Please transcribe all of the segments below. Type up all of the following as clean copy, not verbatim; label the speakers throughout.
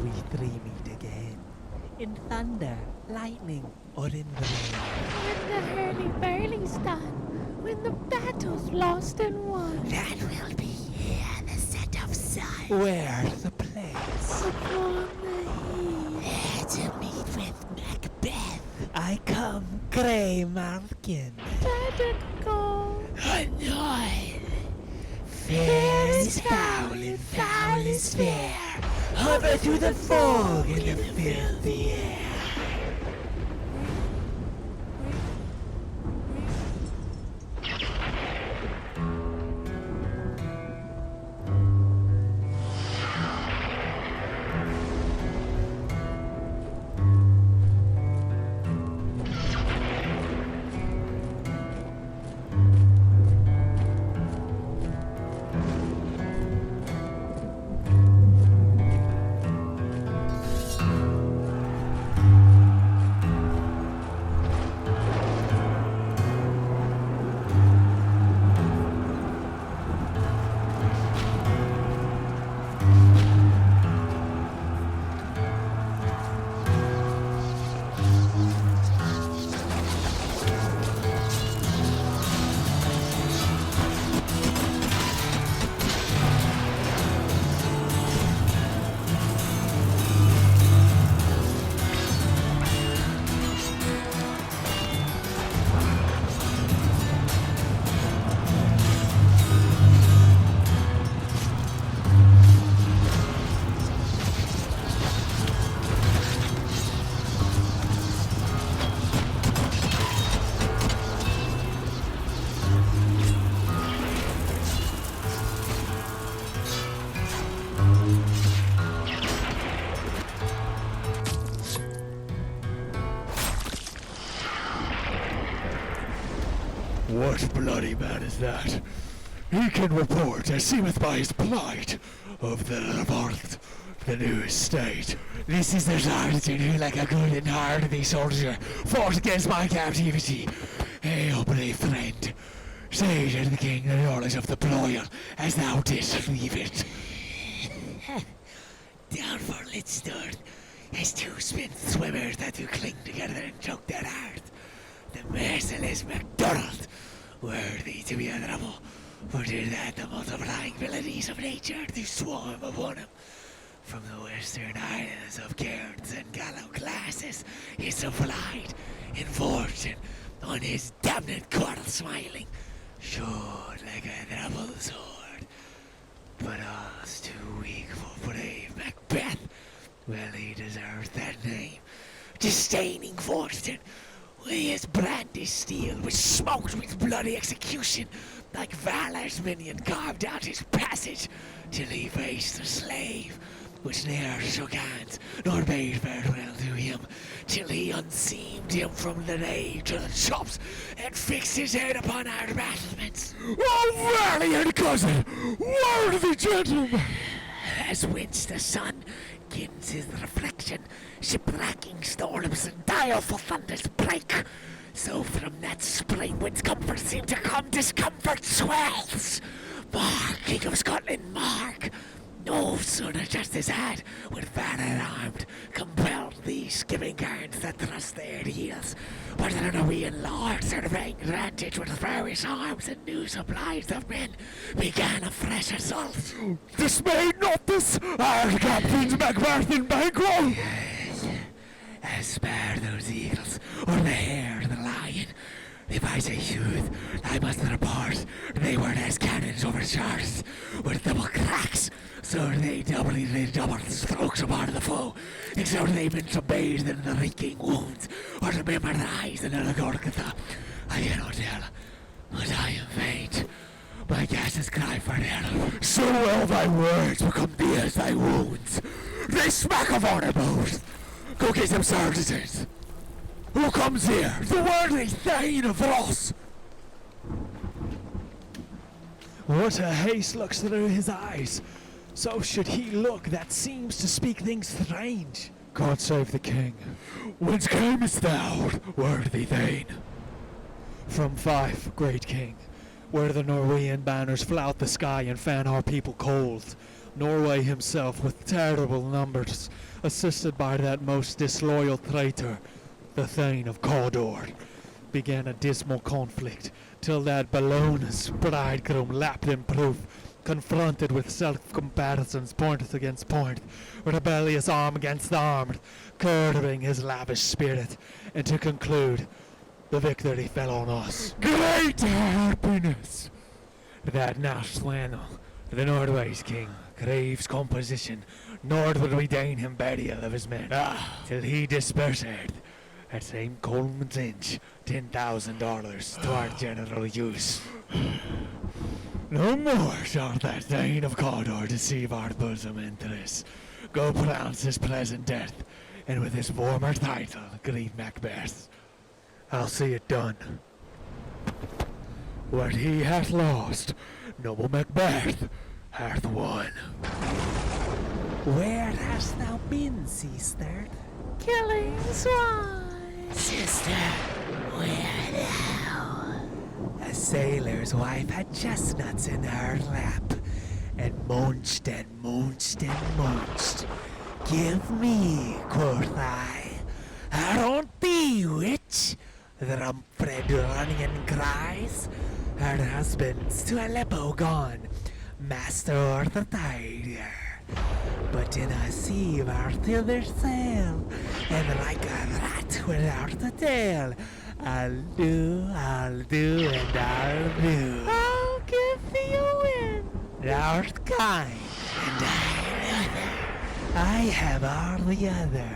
Speaker 1: we three meet again. In thunder, lightning, or in the rain.
Speaker 2: When the hurly-burly's done, when the battle's lost and won.
Speaker 3: That will be here, the set of sun.
Speaker 1: Where the place?
Speaker 2: Upon the
Speaker 3: There to meet with Macbeth.
Speaker 1: I come, Grey Malkin.
Speaker 2: Let it go.
Speaker 3: Annoyed. Fair is foul and foul is fair. Hover through the fog in the filthy air.
Speaker 4: What bloody man is that? He can report, as seemeth by his plight, of the revolt, the new state. This is the sergeant who, like a good and hardy soldier, fought against my captivity. Hail, brave friend. Say to the king the knowledge of the ploy, as thou didst leave it.
Speaker 3: Down for Lidstone, as two spent swimmers that do cling together and choke their heart. The merciless MacDonald, worthy to be honourable, for did that the multiplying abilities of nature do swarm upon him. From the western islands of Cairns and Gallo classes, he supplied in fortune on his damned coral smiling, showed like a double sword. But all's too weak for brave Macbeth. Well, he deserves that name. Disdaining fortune, with his brandished steel, which smoked with bloody execution, like Valor's minion carved out his passage, till he faced the slave, which ne'er shook hands, nor bade farewell to him, till he unseamed him from the nave to the chops, and fixed his head upon our battlements.
Speaker 4: Oh, valiant cousin! Worthy gentleman!
Speaker 3: As winds the sun gins his reflection, shipwrecking storms and direful thunders break, so from that spring whence comfort seemed to come, discomfort swells. Mark, King of Scotland, mark! No sooner justice had, with valor armed, compelled these skimming guards that thrust their heels, but the Norwegian lords surveying advantage with various arms and new supplies of men, began a fresh assault.
Speaker 4: Dismayed not this, our captains Macbeth and Banquo!
Speaker 3: Spare those eagles, or the hare, the lion. If I say truth, I must report they were as cannons overcharged with double cracks, so they doubly did double strokes upon the foe, except they been so bathed in the reeking wounds, or remember the eyes in the Gorgatha. I cannot tell, but I am faint. My gases cry for help.
Speaker 4: So well thy words become thee as thy wounds. They smack of honor both. Go get them sergeants. Who comes here? The worthy Thane of Ross.
Speaker 1: What a haste looks through his eyes. So should he look that seems to speak things strange.
Speaker 4: God save the king. Whence camest thou, worthy Thane?
Speaker 1: From Fife, great king, where the Norwegian banners flout the sky and fan our people cold. Norway himself, with terrible numbers, assisted by that most disloyal traitor, the Thane of Cawdor, began a dismal conflict, till that Bellona's bridegroom lapped in proof, confronted with self-comparisons point against point, rebellious arm against arm, curbing his lavish spirit, and to conclude, the victory fell on us.
Speaker 4: Great happiness!
Speaker 3: That Narswano, the Nordway's king, craves composition, nor would we deign him burial of his men, till he dispersed at St. Coleman's Inch $10,000 to our general use.
Speaker 4: No more shall that Thane of Cawdor deceive our bosom interests. Go pronounce his present death, and with his former title greet Macbeth.
Speaker 1: I'll see it done.
Speaker 4: What he hath lost, noble Macbeth hath won.
Speaker 3: Where hast thou been, sister?
Speaker 2: Killing swine.
Speaker 3: Sister, where thou? A sailor's wife had chestnuts in her lap, and munched and munched and munched. Give me, quoth I. Aren't thee, witch? The Rumfred Runnion cries. Her husband's to Aleppo gone, master o'er the tide. But in a sea where thither sail, and like a rat without a tail, I'll do, and I'll do.
Speaker 2: I'll give thee a win.
Speaker 3: Thou'rt kind, and I another. I have all the other,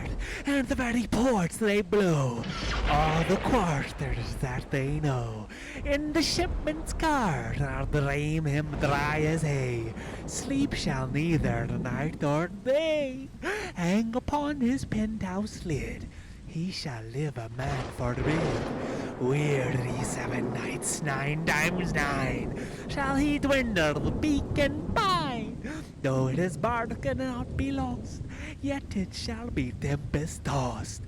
Speaker 3: and the very ports they blow, all the quarters that they know. In the shipman's cart I'll dream him dry as hay. Sleep shall neither night or day hang upon his penthouse lid. He shall live a man for real. Weary 7 nights, 9 times 9, shall he dwindle the beak and pine. Though his bark cannot be lost, yet it shall be tempest tossed.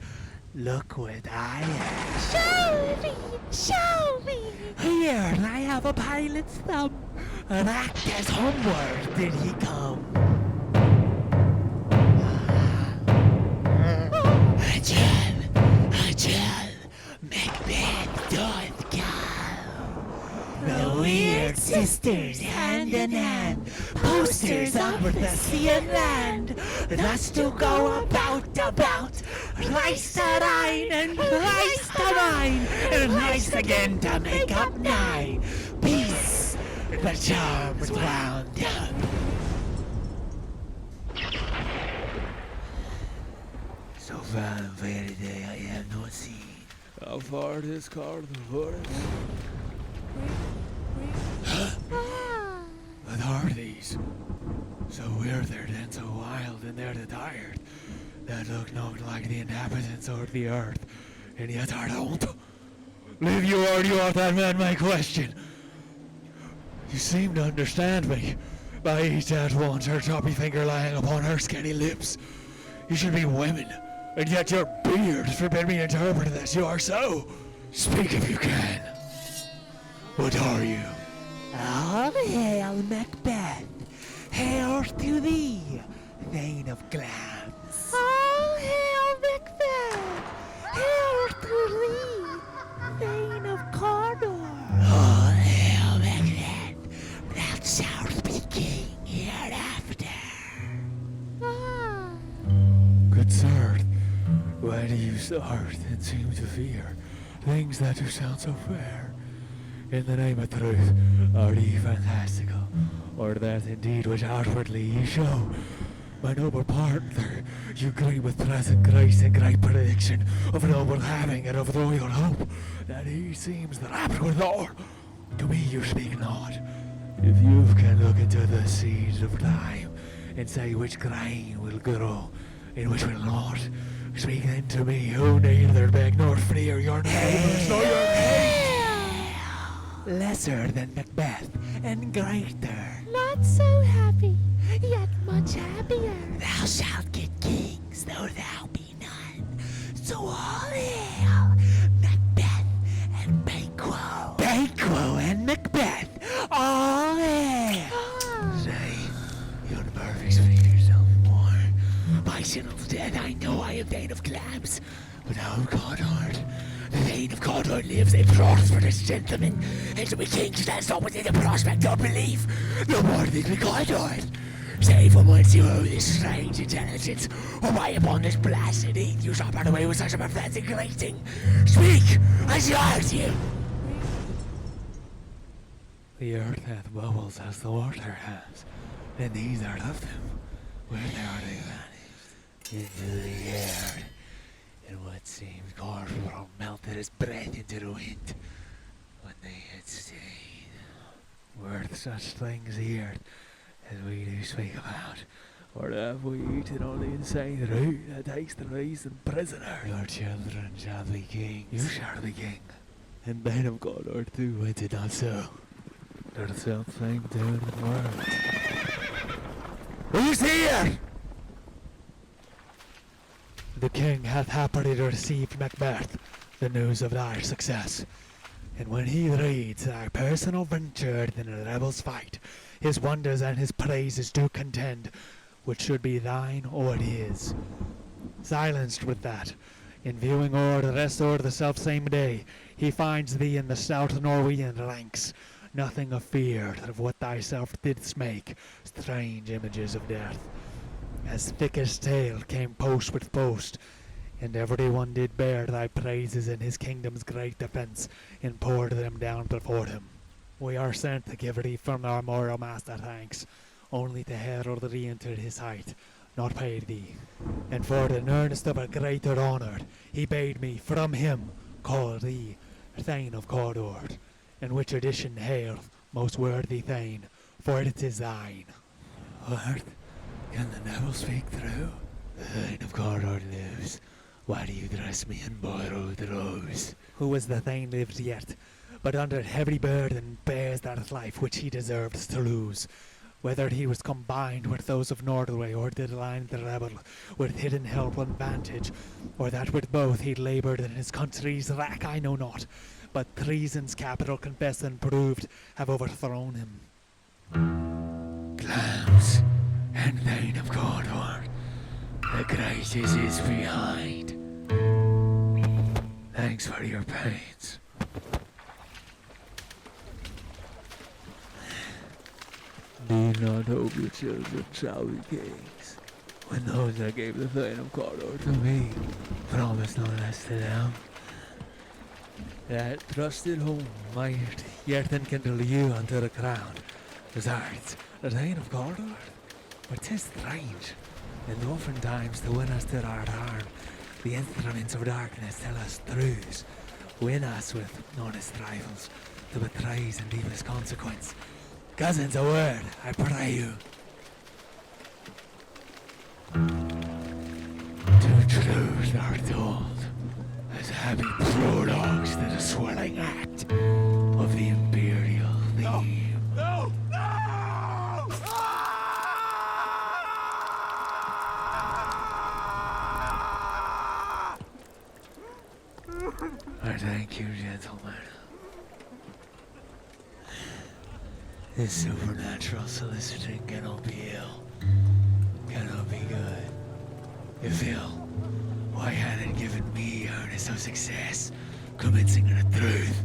Speaker 3: Look what I have.
Speaker 2: Show me, show me.
Speaker 3: Here I have a pilot's thumb. That as homeward did he come. Ajal, Macbeth doth come. The weird sisters hand in hand, posters over the sea and land, thus to go about, rice to thine, and rice to mine, and rice again to make up 9. Peace, the charms wound up. So far and very day I have not seen.
Speaker 1: How far it is called the forest?
Speaker 2: Ah,
Speaker 4: What are these? So withered and so wild and they're tired, that look not like the inhabitants of the earth, and yet are don't. Leave you or you are that man my question. You seem to understand me. By each at once her choppy finger lying upon her skinny lips. You should be women, and yet your beard forbid me to interpret that you are so. Speak if you can. What are you?
Speaker 3: All hail Macbeth, hail to thee, Thane of Glams.
Speaker 2: all hail Macbeth. Hail to thee, Thane of Cawdor.
Speaker 3: All hail Macbeth, thou shalt be king hereafter.
Speaker 2: Ah,
Speaker 4: Good sir, why do you start and seem to fear things that do sound so fair? In the name of truth, are ye fantastical, or that indeed which outwardly ye show? My noble partner, you greet with present grace and great prediction of noble having and of royal hope, that he seems rapt with all. To me you speak not. If you can look into the seeds of time, and say which grain will grow, and which will not, speak then to me, who neither beg nor fear your neighbors nor your hate.
Speaker 3: Lesser than Macbeth, and greater.
Speaker 2: not so happy, yet much happier.
Speaker 3: Thou shalt get kings, though thou be none. So all hail Macbeth and Banquo. Banquo and Macbeth, all hail.
Speaker 2: Ah,
Speaker 4: Say, yon perfect
Speaker 3: But now Cawdor, the Thane of Cawdor lives a prosperous gentleman, and we king stands up within the prospect of belief. No more than we Cawdor. Say from whence you owe this strange intelligence, or why upon this blasted eve you shall run away with such a pathetic greeting. Speak, I charge you.
Speaker 1: The earth hath bubbles as the water has, and these are of them. Where are they vanished?
Speaker 3: Into the air, and what seemed corporal melted his breath into the wind when they had stayed.
Speaker 1: Worth such things here as we do speak about, or have we eaten only insane root that takes the reason prisoner?
Speaker 3: Your children shall be kings.
Speaker 1: You shall be king, and Thane of Cawdor too, is it not so? They're the self-same doing the world.
Speaker 3: Who's here?
Speaker 1: The king hath happily received Macbeth, the news of thy success. And when he reads thy personal venture in the rebels' fight, his wonders and his praises do contend, which should be thine or his. Silenced with that, in viewing o'er the rest o'er the self-same day, he finds thee in the stout Norwegian ranks, nothing afeard of what thyself didst make, strange images of death. As thick as tale came post with post, and every one did bear thy praises in his kingdom's great defence, and poured them down before him. We are sent to give thee from our royal master thanks, only to herald thee into his height, not pay thee. And for the earnest of a greater honour, he bade me from him call thee Thane of Cawdor, in which addition hail, most worthy Thane, for it is thine.
Speaker 3: What? Can the devil speak true? The Thane of Cawdor lives. Why do you dress me in borrowed robes?
Speaker 1: Who as the Thane lives yet, but under heavy burden bears that life which he deserves to lose. Whether he was combined with those of Norway, or did line the rebel with hidden help and vantage, or that with both he laboured in his country's wrack, I know not, but treason's capital confessed and proved have overthrown him.
Speaker 3: Clams, and Thane of Cawdor, the crisis is behind. Thanks for your pains.
Speaker 1: Do you not hope your children shall be kings?
Speaker 3: When those that gave the Thane of Cawdor to me promised no less to them.
Speaker 1: That trusted home might yet enkindle you unto the crown. Besides, the Thane of Cawdor, but 'tis strange, and oftentimes to win us to our harm, the instruments of darkness tell us truths, win us with honest rivals, to betrays and deepest consequence. Cousins, a word, I pray you.
Speaker 3: Two truths are told, as happy prologues to the swelling act of the imperial theme.
Speaker 4: No! No!
Speaker 3: I thank you, gentlemen. This supernatural soliciting cannot be ill, cannot be good. If ill, why had it given me earnest of success, commencing in the truth?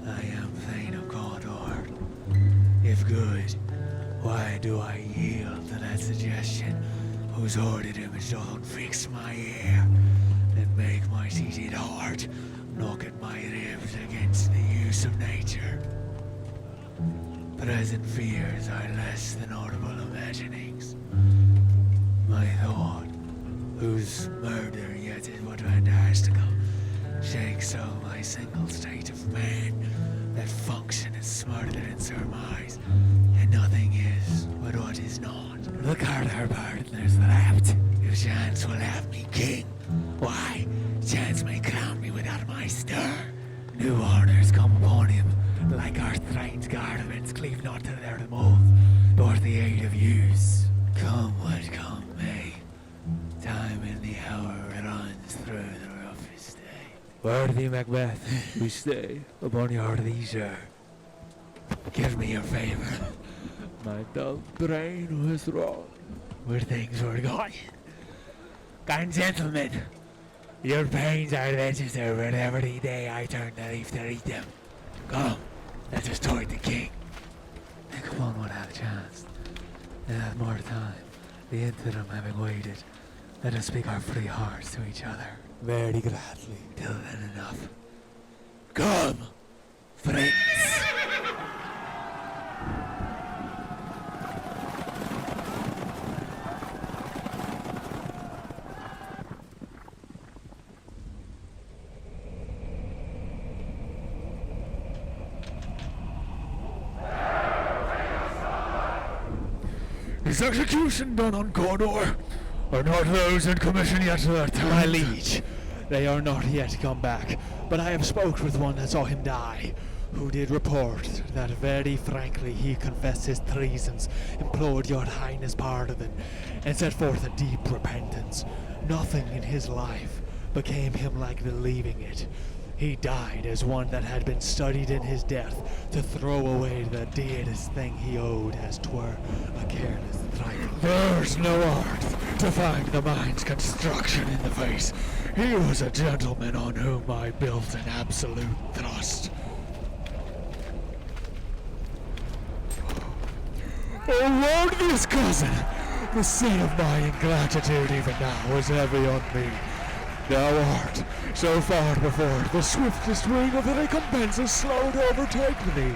Speaker 3: I am Thane of Cawdor. If good, why do I yield to that suggestion, whose hoarded image doth unfix my ear, and make my seated heart knock at my ribs against the use of nature? Present fears are less than audible imaginings. My thought, whose murder yet is but fantastical, shakes so my single state of man, that function is smothered in surmise, and nothing is but what is not. Look at our partners wrapped. If chance will have me king, why, chance may crown me without my stir. New honors come upon him, like our strange garments cleave not to their mold, nor the aid of use. Come what come may, time in the hour runs through the roughest day.
Speaker 1: Worthy Macbeth, we stay upon your leisure.
Speaker 3: Give me your favor.
Speaker 1: My dull brain was wrong.
Speaker 3: Where things were going. Kind gentlemen, Your pains are registered with every day I turn the leaf to read them. Come, let us toward the king.
Speaker 1: Come on, we'll have a chance. And have more time. The interim having waited. Let us speak our free hearts to each other. Very gladly.
Speaker 3: Till then enough. Come, friends.
Speaker 4: Is execution done on Cawdor? Are not those in commission yet to their time?
Speaker 1: My liege, they are not yet come back, but I have spoke with one that saw him die, who did report that very frankly he confessed his treasons, implored your highness pardon, and set forth a deep repentance. Nothing in his life became him like believing it. He died as one that had been studied in his death to throw away the dearest thing he owed as 'twere a careless trifle.
Speaker 4: There's no art to find the mind's construction in the face. He was a gentleman on whom I built an absolute trust. Oh, worthiest cousin, the sin of my ingratitude even now is heavy on me. Thou art so far before the swiftest wing of the recompense is slow to overtake thee.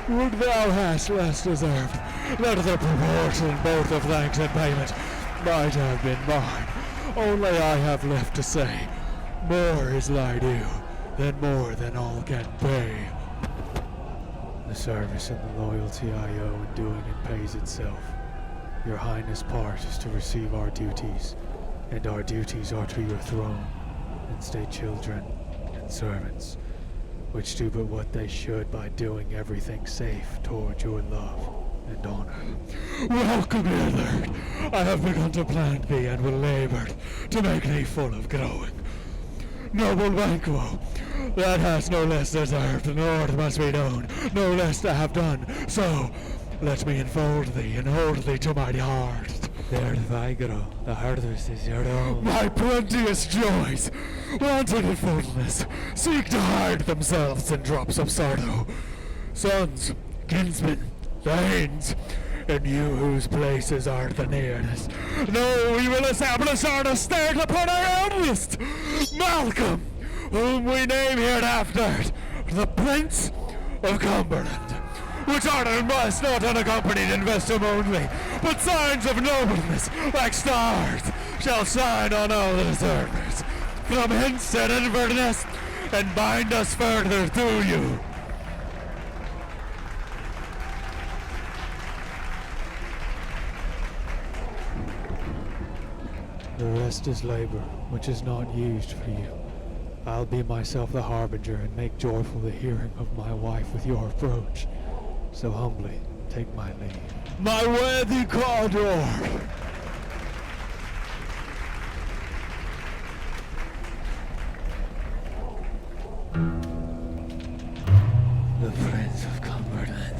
Speaker 4: Would thou hast less deserved, let the proportion both of thanks and payment might have been mine. Only I have left to say, more is thy due, than more than all can pay. The service and the loyalty I owe in doing it pays itself. Your highness' part is to receive our duties, and our duties are to your throne, and state children and servants, which do but what they should by doing everything safe toward your love and honor. Welcome hither. I have begun to plant thee and will labor to make thee full of growing. Noble Banquo, that hast no less deserved, nor it must be known, no less to have done. So, let me enfold thee and hold thee to my heart.
Speaker 1: There thy grow, the harvest is your own.
Speaker 4: My plenteous joys, wanted in fullness, seek to hide themselves in drops of sorrow. Sons, kinsmen, thanes, and you whose places are the nearest. No, we will establish our estate upon our eldest, Malcolm, whom we name hereafter the Prince of Cumberland. Which honor must not unaccompanied invest him only, but signs of nobleness, like stars, shall shine on all the deservers. From hence at Inverness, and bind us further to you.
Speaker 1: The rest is labor, which is not used for you. I'll be myself the harbinger and make joyful the hearing of my wife with your approach. So humbly, take my leave.
Speaker 4: My worthy Cawdor!
Speaker 3: The Prince of Cumberland.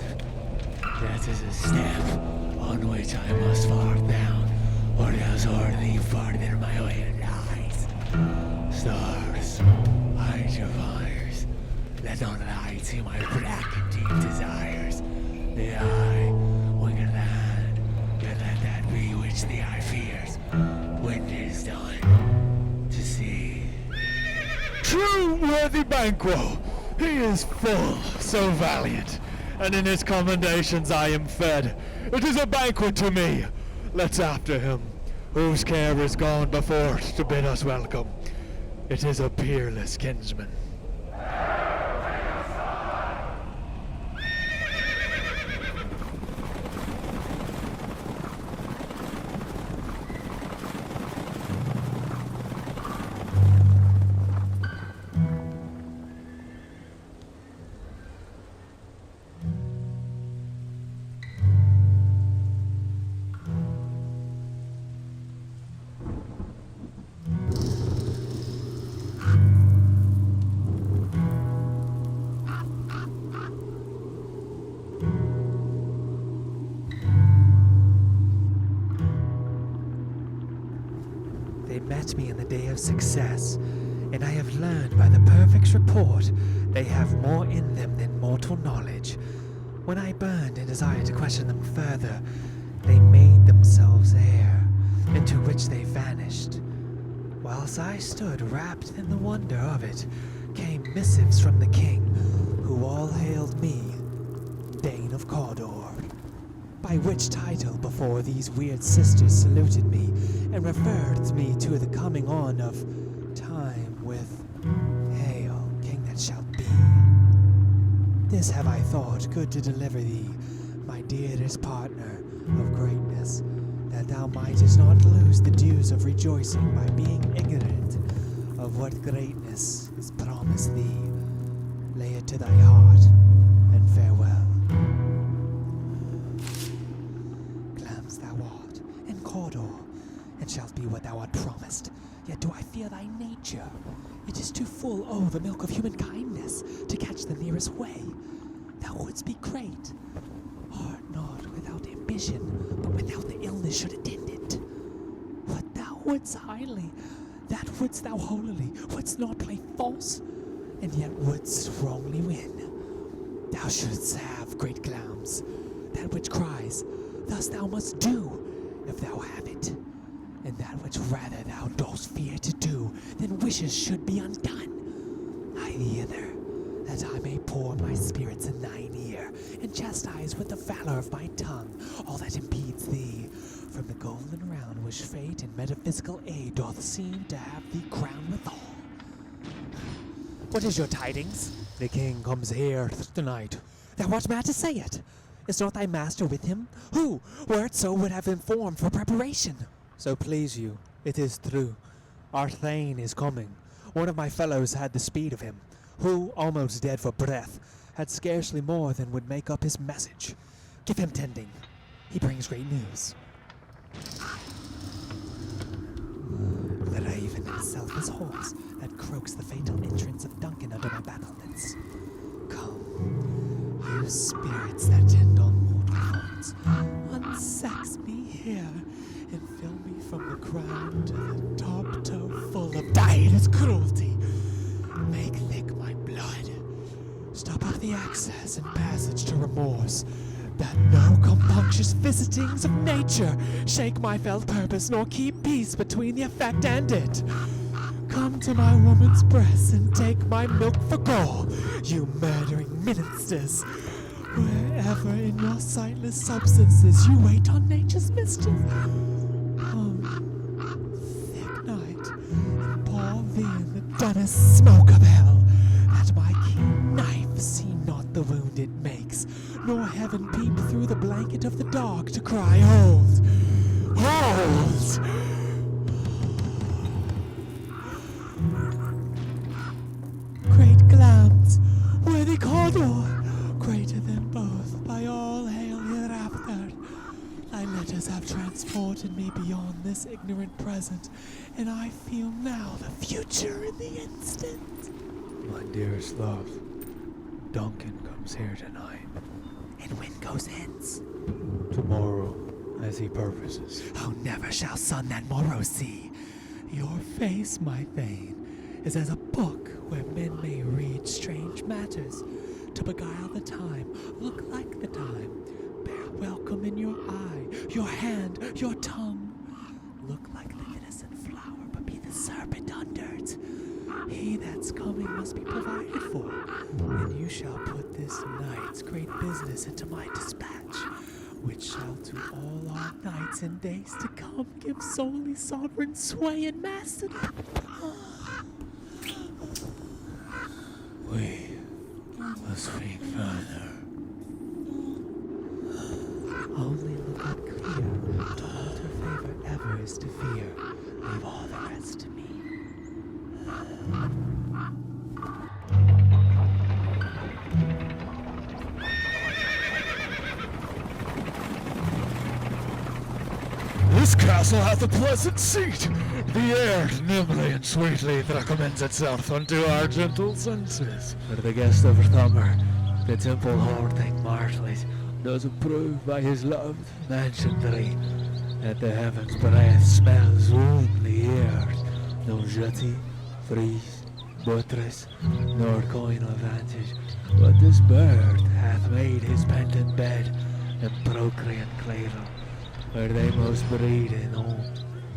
Speaker 3: That is a step on which I must fall down, or else hardly further my way lies. Stars, hide your fires, let not light see my black and deep desires. The eye, wicked land, yet let that be which the eye fears, when it is done to see.
Speaker 4: True worthy Banquo, he is full, so valiant, and in his commendations I am fed. It is a banquet to me. Let's after him, whose care is gone before to bid us welcome. It is a peerless kinsman.
Speaker 1: They met me in the day of success,
Speaker 5: and I have learned by the perfect report they have more in them than mortal knowledge. When I burned and desired to question them further, they made themselves air, into which they vanished. Whilst I stood wrapped in the wonder of it, came missives from the king, who all hailed me Dane of Cawdor, by which title before these weird sisters saluted me and referred me to the coming on of time with Hail, King that shalt be. This have I thought good to deliver thee, my dearest partner of greatness, that thou mightest not lose the dues of rejoicing by being ignorant of what greatness is promised thee. Lay it to thy heart, and farewell. Clams thou art, and Cawdor, and shalt be what thou art promised. Yet do I fear thy nature. It is too full, the milk of human kindness, to catch the nearest way. Thou wouldst be great, art not without ambition, but without the illness should attend it. What thou wouldst highly, that wouldst thou holily, wouldst not play false, and yet wouldst wrongly win. Thou shouldst have, great Clams, that which cries, thus thou must do, if thou have it, and that which rather thou dost fear to do, than wishes should be undone. I hither, that I may pour my spirits in thine ear, and chastise with the valor of my tongue all that impedes thee from the golden round which fate and metaphysical aid doth seem to have thee crowned withal. What is your tidings?
Speaker 1: The king comes here tonight.
Speaker 5: Thou art mad to say it. Is not thy master with him? Who, were it so, would have informed for preparation?
Speaker 1: So please you, it is true. Our Thane is coming. One of my fellows had the speed of him, who, almost dead for breath, had scarcely more than would make up his message.
Speaker 5: Give him tending. He brings great news. The raven himself is horse that croaks the fatal entrance of Duncan under my battlements. Come, you spirits that tend on mortal thorns, unsex me here and fill me from the crown to the top toe full of direst cruelty. Make thick my blood. Stop up the access and passage to remorse, that no compunctious visitings of nature shake my felt purpose, nor keep peace between the effect and it. Come to my woman's breast and take my milk for gall, you murdering ministers, wherever in your sightless substances you wait on nature's mischief. Come, thick night, and pour thee in the dunnest smoke of hell, that my keen knife see not the wound it makes, nor heaven peep through the blanket of the dark to cry, Hold! Hold! Great Clams, worthy Cawdor, greater than both, by all hail hereafter. Thy letters have transported me beyond this ignorant present, and I feel now the future in the instant.
Speaker 1: My dearest love, Duncan comes here tonight.
Speaker 5: And when goes hence?
Speaker 1: Tomorrow, as he purposes.
Speaker 5: Oh, never shall sun that morrow see. Your face, my Thane, is as a book where men may read strange matters, to beguile the time, look like the time, bear welcome in your eye, your hand, your tongue, look like the innocent flower, but be the serpent under it. He that's coming must be provided for, and you shall put this night's great business into my dispatch, which shall to all our nights and days to come give solely sovereign sway and mastery.
Speaker 3: We must speak further.
Speaker 5: Only look up clear, to alter favor ever is to fear. Leave all the rest to me.
Speaker 4: This castle hath a pleasant seat. The air nimbly and sweetly that commends itself unto our gentle senses.
Speaker 1: For the guest of Thumber, the temple hoarding martlet does approve by his loved mansion tree, that the heavens breath smells warmly here, no jetty, freeze,
Speaker 3: buttress, nor coinal vantage, but this bird hath made his pendant bed in procreant clavel, where they most breed in all.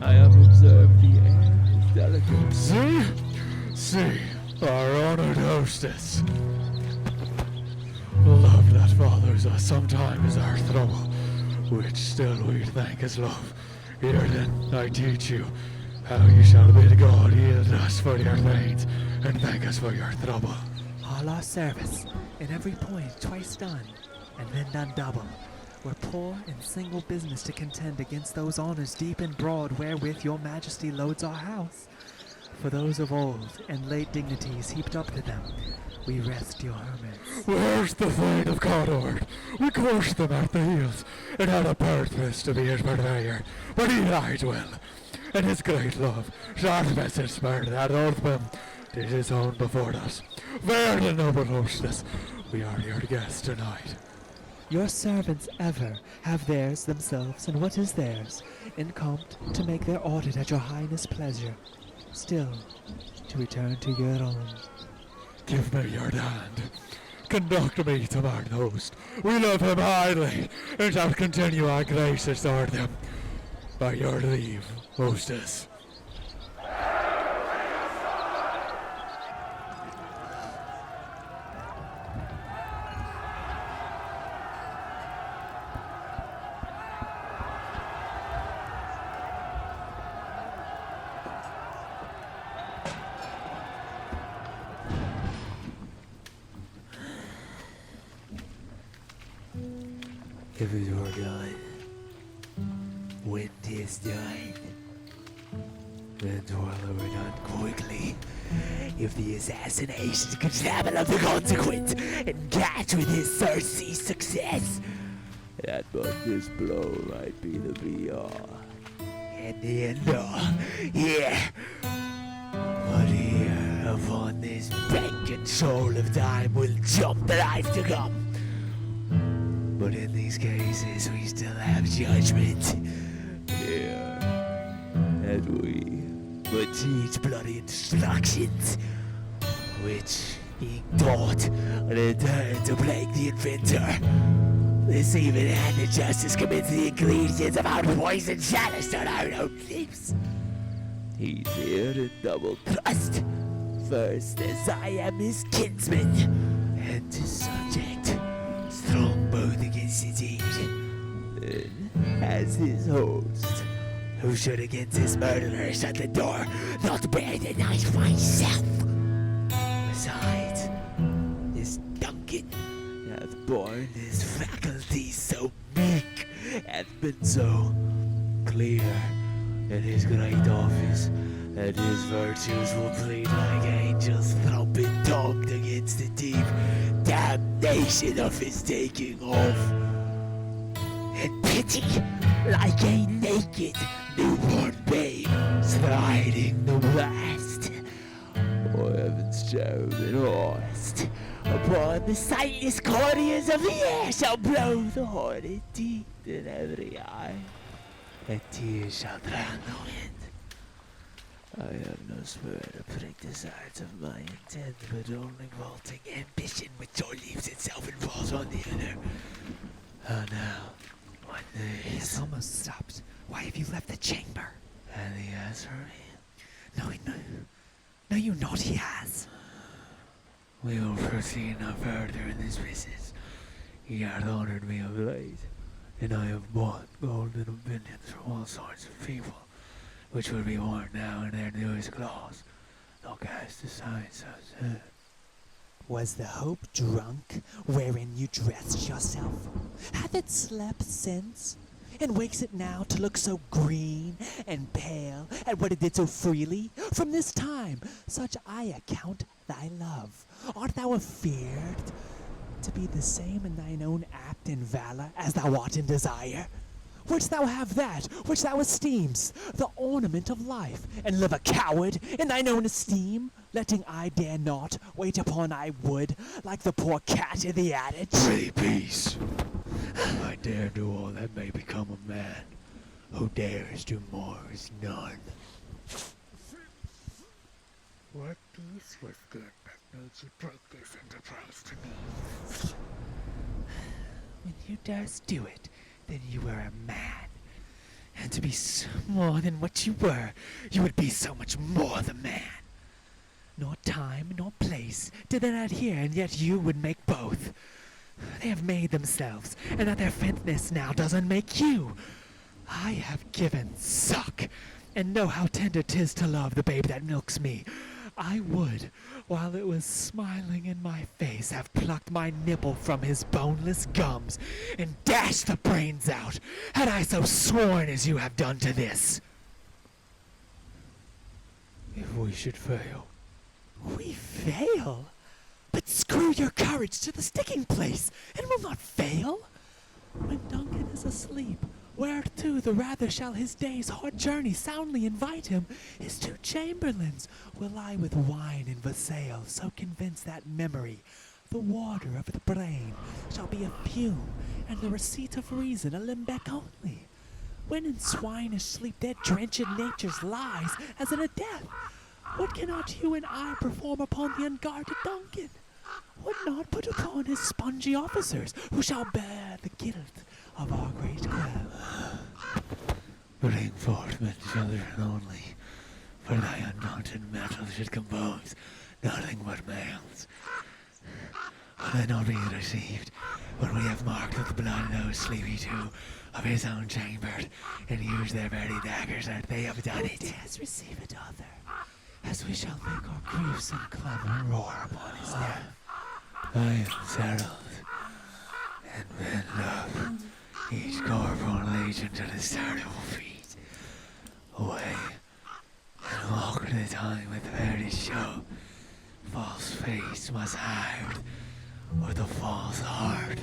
Speaker 3: I have observed the air is delicate.
Speaker 4: See, our honored hostess. Love that fathers us sometimes our trouble, which still we thank as love. Here then, I teach you how you shall bid God yield us for your pains, and thank us for your trouble.
Speaker 5: All our service, in every point twice done, and then done double. We're poor and single business to contend against those honors deep and broad wherewith your majesty loads our house. For those of old and late dignities heaped up to them, we rest your hermits.
Speaker 4: Where's the Thane of Cawdor? We crushed them at the heels, and had a purpose to be his purveyor, but he died well. And his great love, short message spurred that Earthman did his own before us. Fair the noble hostess, we are your guests tonight.
Speaker 5: Your servants ever have theirs themselves, and what is theirs, incompt to make their audit at your highness' pleasure. Still, to return to your own.
Speaker 4: Give me your hand. Conduct me to mine host. We love him highly, and shall continue our graces toward him. By your leave, hostess.
Speaker 3: If it were done, when 'tis done, then while it were done quickly, if the assassination could travel of the consequence and catch with his Cersei's success, that but this blow might be the be-all and the end-all. Yeah, but here upon this bank and shoal of time will jump the life to come. But in these cases, we still have judgment. Here, and we but teach bloody instructions, which, being taught, return to plague the inventor. This even-handed justice commits the ingredients of our poison chalice on our own lips. He's here in double trust. First, as I am his kinsman, and his subject. Strong both against his age, then as his host, who should against his murderer shut the door, not bear the knife myself. Besides, this Duncan hath borne his faculties so meek, hath been so clear in his great office, that his virtues will plead like angels trumpet-tongued against the deep damnation of his taking off, and pity like a naked newborn babe striding the blast. Oh, heaven's cherubim hoist upon the sightless courtiers of the air shall blow the horned teeth in every eye, and tears shall drown the wind. I have no spirit to prick the sides of my intent, but only vaulting ambition which joy leaves itself and falls on the other. Oh now, what news?
Speaker 5: It's almost stopped. Why have you left the chamber?
Speaker 3: And he has for me.
Speaker 5: No, you not, he has.
Speaker 3: We will proceed no further in this business. He hath honored me of late, and I have bought golden opinions from all sorts of people, which will be worn now in their newest claws. Thou cast aside so soon.
Speaker 5: Was the hope drunk wherein you dressed yourself? Hath it slept since? And wakes it now to look so green and pale at what it did so freely? From this time, such I account thy love. Art thou afeard to be the same in thine own act and valor as thou art in desire? Wouldst thou have that which thou esteem'st, the ornament of life, and live a coward in thine own esteem, letting I dare not wait upon I would, like the poor cat in the adage?
Speaker 4: Pray peace.
Speaker 3: I dare do all that may become a man. Who dares do more is none.
Speaker 4: What piece was good that made you take this enterprise to me?
Speaker 3: When you durst do it, then you were a man. And to be more than what you were, you would be so much more the man. Nor time, nor place did they not hear, and yet you would make both. They have made themselves, and that their fitness now doesn't make you. I have given suck, and know how tender 'tis to love the babe that milks me. I would, while it was smiling in my face, have plucked my nipple from his boneless gums and dashed the brains out, had I so sworn as you have done to this.
Speaker 1: If we should fail,
Speaker 3: We fail? But screw your courage to the sticking place, and will not fail.
Speaker 5: When Duncan is asleep, whereto the rather shall his day's hard journey soundly invite him, his two chamberlains will lie with wine and wassail, so convinced that memory, the water of the brain, shall be a fume, and the receipt of reason a limbeck only. When in swinish sleep their drenched natures lies as in a death, what cannot you and I perform upon the unguarded Duncan? What not put upon his spongy officers, who shall bear the guilt of our great crime?
Speaker 3: Bring forth men children only, for thy undaunted metal should compose nothing but males. Will they not be received when we have marked with the blood those sleepy two of his own chamber, and used their very daggers that they have done it?
Speaker 5: Dares receive it, other, as we shall make our griefs and clamor roar upon his neck.
Speaker 3: I am settled, and men love each corporal legion to the startable feet. Away, and walk the time with fair show. False face must hide, or the false heart